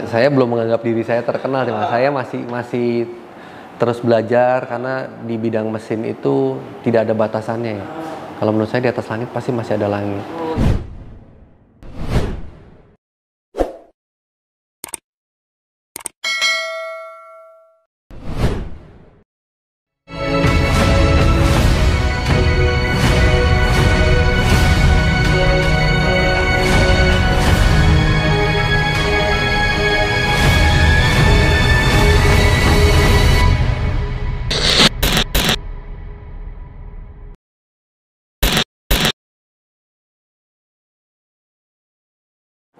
saya belum menganggap diri saya terkenal, Mas. Saya masih terus belajar karena di bidang mesin itu tidak ada batasannya ya. Kalau menurut saya di atas langit pasti masih ada langit.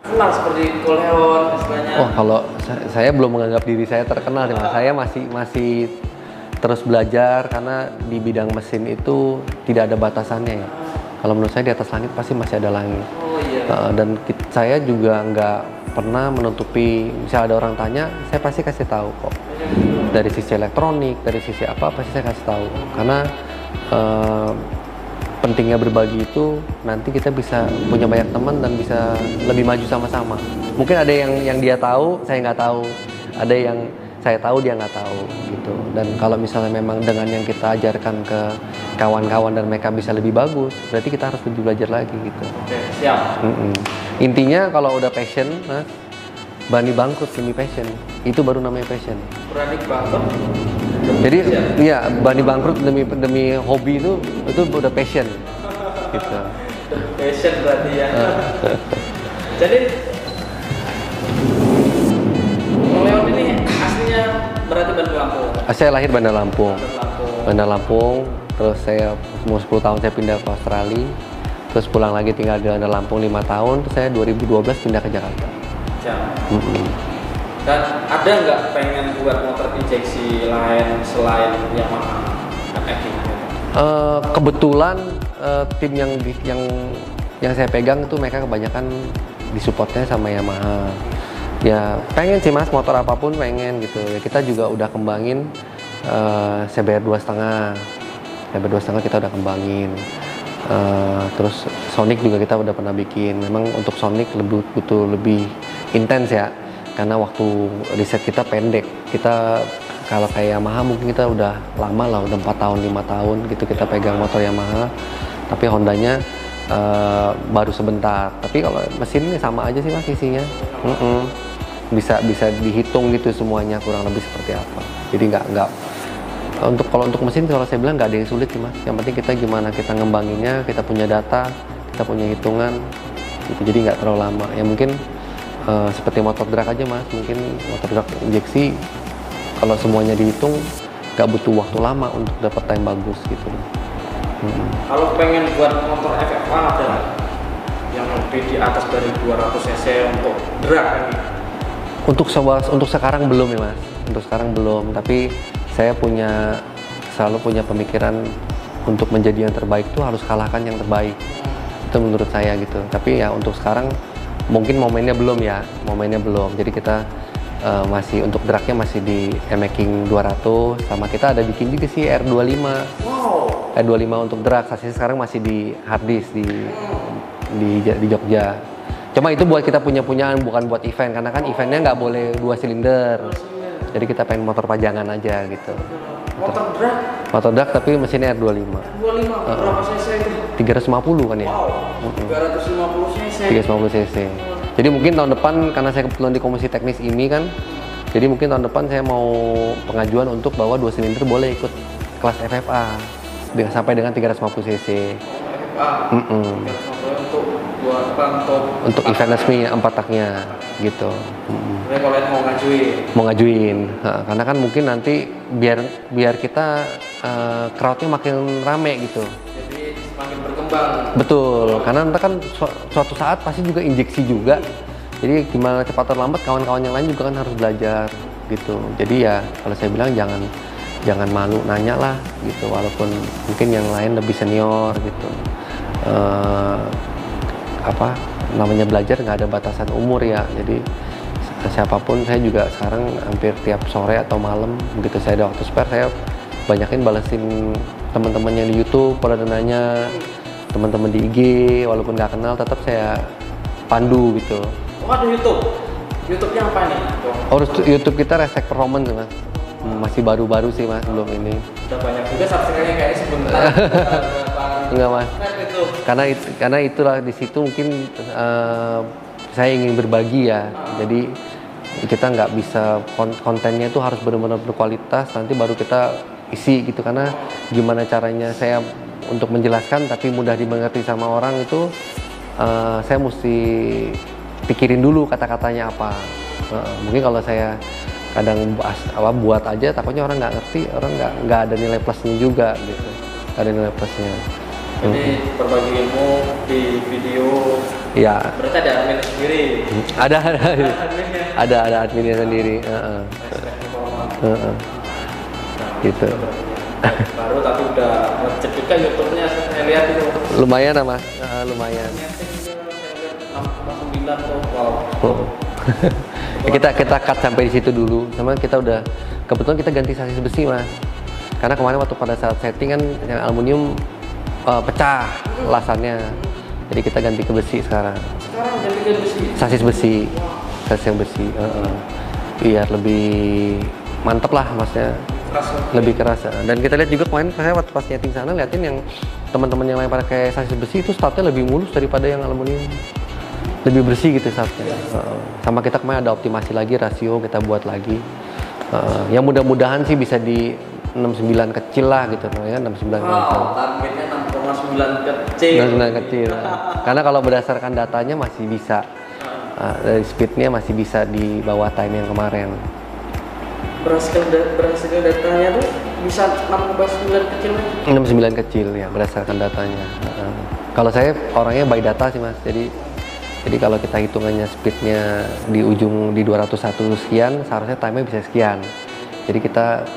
Kenal seperti Koleon istilahnya. Oh, kalau saya belum menganggap diri saya terkenal, Mas. Saya masih terus belajar karena di bidang mesin itu tidak ada batasannya ya. Kalau menurut saya di atas langit pasti masih ada langit. Oh iya. Dan saya juga nggak pernah menutupi. Misal ada orang tanya, saya pasti kasih tahu kok. Dari sisi elektronik, dari sisi apa pasti saya kasih tahu. Karena pentingnya berbagi itu nanti kita bisa punya banyak teman dan bisa lebih maju sama-sama. Mungkin ada yang dia tahu, saya nggak tahu. Ada yang saya tahu, dia nggak tahu gitu. Dan kalau misalnya memang dengan yang kita ajarkan ke kawan-kawan dan mereka bisa lebih bagus, berarti kita harus lebih belajar lagi gitu. Oke, siap. Intinya kalau udah passion, Mas, berani bangkrut demi passion. Itu baru namanya passion. Berani bangkrut. Jadi iya, berani bangkrut demi hobi itu udah passion gitu. Passion berarti ya. Jadi Koleon ini aslinya berarti Bandar Lampung. Saya lahir Bandar Lampung. Bandar Lampung. Terus saya umur 10 tahun saya pindah ke Australia. Terus pulang lagi tinggal di Bandar Lampung 5 tahun. Terus saya 2012 pindah ke Jakarta. Dan ada nggak pengen buat motor injeksi lain selain Yamaha MX? Kebetulan tim yang saya pegang itu mereka kebanyakan disupportnya sama Yamaha. Ya pengen sih Mas, motor apapun pengen gitu. Ya kita juga udah kembangin CBR 2.5. CBR 2.5 kita udah kembangin. Terus Sonic juga kita udah pernah bikin. Memang untuk Sonic butuh lebih intens ya. Karena waktu riset kita pendek. Kita kalau kayak Yamaha mungkin kita udah lama lah, udah 4 tahun, 5 tahun gitu kita pegang motor Yamaha. Tapi Hondanya baru sebentar. Tapi kalau mesin ini sama aja sih Mas isinya. Bisa dihitung gitu semuanya kurang lebih seperti apa. Jadi nggak kalau untuk mesin kalau saya bilang nggak ada yang sulit sih Mas. Yang penting kita gimana kita ngembanginnya, kita punya data, kita punya hitungan gitu. Jadi nggak terlalu lama. Ya mungkin seperti motor drag aja Mas, mungkin motor drag injeksi kalau semuanya dihitung nggak butuh waktu lama untuk dapat time bagus gitu. Kalau pengen buat motor FFA ada yang lebih di atas dari 200 cc untuk drag ini? Untuk sekarang belum ya Mas, untuk sekarang belum. Tapi saya selalu punya pemikiran untuk menjadi yang terbaik itu harus kalahkan yang terbaik. Itu menurut saya gitu. Tapi ya untuk sekarang mungkin momennya belum. Jadi kita masih untuk dragnya masih di M-Making 200, sama kita ada bikin juga sih R25. Wow. R25 untuk drag, sasis sekarang masih di hard disk di Jogja. Cuma itu buat kita punyaan, bukan buat event, karena kan eventnya nggak boleh 2 silinder. Jadi kita pengen motor pajangan aja gitu. Motor drag tapi mesinnya R25. Berapa cc itu? 350 kan ya? Wow, 350 cc. 350 cc. Jadi mungkin tahun depan, karena saya kebetulan di komisi teknis ini kan, jadi mungkin tahun depan saya mau pengajuan untuk bahwa 2 silinder boleh ikut kelas FFA sampai dengan 350 cc. Untuk event resmi 4 taknya gitu. Jadi kalian mau ngajuin? Karena kan mungkin nanti biar kita crowdnya makin rame gitu. Jadi semakin berkembang. Betul, karena nanti kan suatu saat pasti juga injeksi juga. Jadi gimana cepat atau lambat kawan-kawan yang lain juga kan harus belajar gitu. Jadi ya kalau saya bilang jangan malu nanya lah gitu, walaupun mungkin yang lain lebih senior gitu. Namanya belajar nggak ada batasan umur ya. Jadi siapapun, saya juga sekarang hampir tiap sore atau malam begitu saya ada waktu spare, saya banyakin balesin teman-teman yang di YouTube pada nanya, teman-teman di IG walaupun nggak kenal tetap saya pandu gitu. Oh, ada YouTube? YouTube-nya apa nih? Oh, YouTube kita Resek Roman sih mas. Masih baru-baru sih mas, belum ini. Udah banyak juga subscribe-nya kayaknya sebentar. Enggak mas. Itu. Karena itulah di situ mungkin saya ingin berbagi ya. Jadi kita nggak bisa kontennya itu harus benar-benar berkualitas. Nanti baru kita isi gitu. Karena gimana caranya saya untuk menjelaskan tapi mudah dimengerti sama orang itu, saya mesti pikirin dulu kata-katanya apa. Mungkin kalau saya kadang buat aja, takutnya orang nggak ngerti, orang nggak ada nilai plusnya juga gitu. Nggak ada nilai plusnya. Jadi berbagi ilmu di video. Ya. Berarti ada admin sendiri. Ada adminnya sendiri. Gitu. Baru tapi udah ngecek juga YouTube-nya, saya lihat itu. Lumayan mas, lumayan. 69 tuh, wow. kita cut sampai di situ dulu. Sama kita udah kebetulan kita ganti sasis besi mas. Karena kemarin waktu pada saat setting kan yang aluminium pecah lasannya. Jadi kita ganti ke besi sekarang. Sekarang ganti ke besi. Sasis besi, sasis yang besi. Biar lebih mantep lah maksudnya. Lebih keras. Dan kita lihat juga kemarin saya waktu pas nyeting sana liatin yang teman-teman yang lain pakai sasis besi itu startnya lebih mulus daripada yang aluminium. Lebih bersih gitu startnya. Sama kita kemarin ada optimasi lagi rasio, kita buat lagi. Yang mudah-mudahan sih bisa di 69 kecil lah gitu ya, 69 kecil. Targetnya 6,9 kecil. 69 kecil. Karena kalau berdasarkan datanya masih bisa. Dari speednya masih bisa di bawah time yang kemarin. Berhasil datanya tuh bisa 6,9 kecil. 69 kecil ya berdasarkan datanya. Kalau saya orangnya by data sih mas. Jadi kalau kita hitungannya speednya di ujung di 201 sekian, seharusnya time-nya bisa sekian. Jadi kita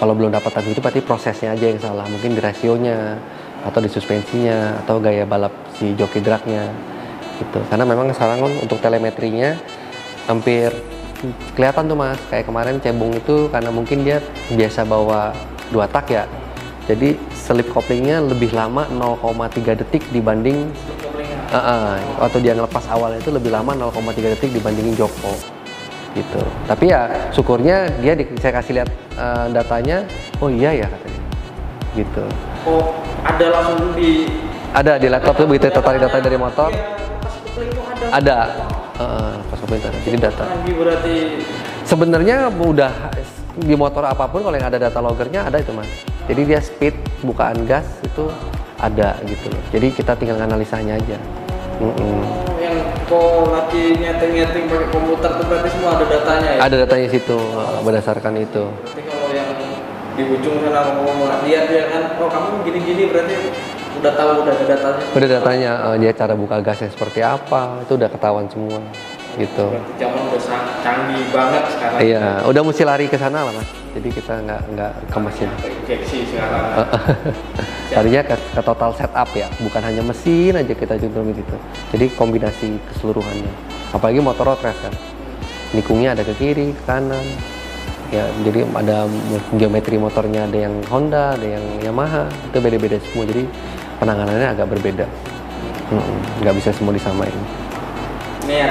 kalau belum dapat time itu berarti prosesnya aja yang salah. Mungkin di rasionya, atau di suspensinya, atau gaya balap si joki dragnya gitu. Karena memang sekarang untuk telemetrinya hampir kelihatan tuh mas. Kayak kemarin cebong itu karena mungkin dia biasa bawa 2 tak ya. Jadi slip couplingnya lebih lama 0,3 detik dibanding waktu dia ngelepas awalnya itu lebih lama 0,3 detik dibandingin Joko gitu. Tapi ya syukurnya dia saya kasih lihat datanya, oh iya ya katanya gitu. Oh ada langsung di laptop tuh begitu tertarik data dari motor. Ada pas kopling ada. Jadi data. Berarti sebenarnya udah di motor apapun kalau yang ada data loggernya ada itu mas. Jadi dia speed, bukaan gas itu ada gitu loh. Jadi kita tinggal analisanya aja. Yang kok lagi nyeting pakai komputer tuh berarti semua ada datanya ya? Ada datanya situ berdasarkan itu. Berarti kalau yang di ujung sana ngomong dia kan, oh kamu gini-gini berarti udah tahu udah ada datanya. Udah datanya dia cara buka gasnya seperti apa itu udah ketahuan semua gitu. Berarti zaman udah canggih banget sekarang. Iya, udah mesti lari ke sana lah mas. Jadi kita nggak ke mesin. Injeksi sekarang. Tadinya ke total setup ya, bukan hanya mesin aja kita junturin gitu. Jadi kombinasi keseluruhannya. Apalagi motor road race kan, nikungnya ada ke kiri, ke kanan. Ya, jadi ada geometri motornya ada yang Honda, ada yang Yamaha, itu beda-beda semua. Jadi penanganannya agak berbeda. Nggak bisa semua disamain. Nih ya.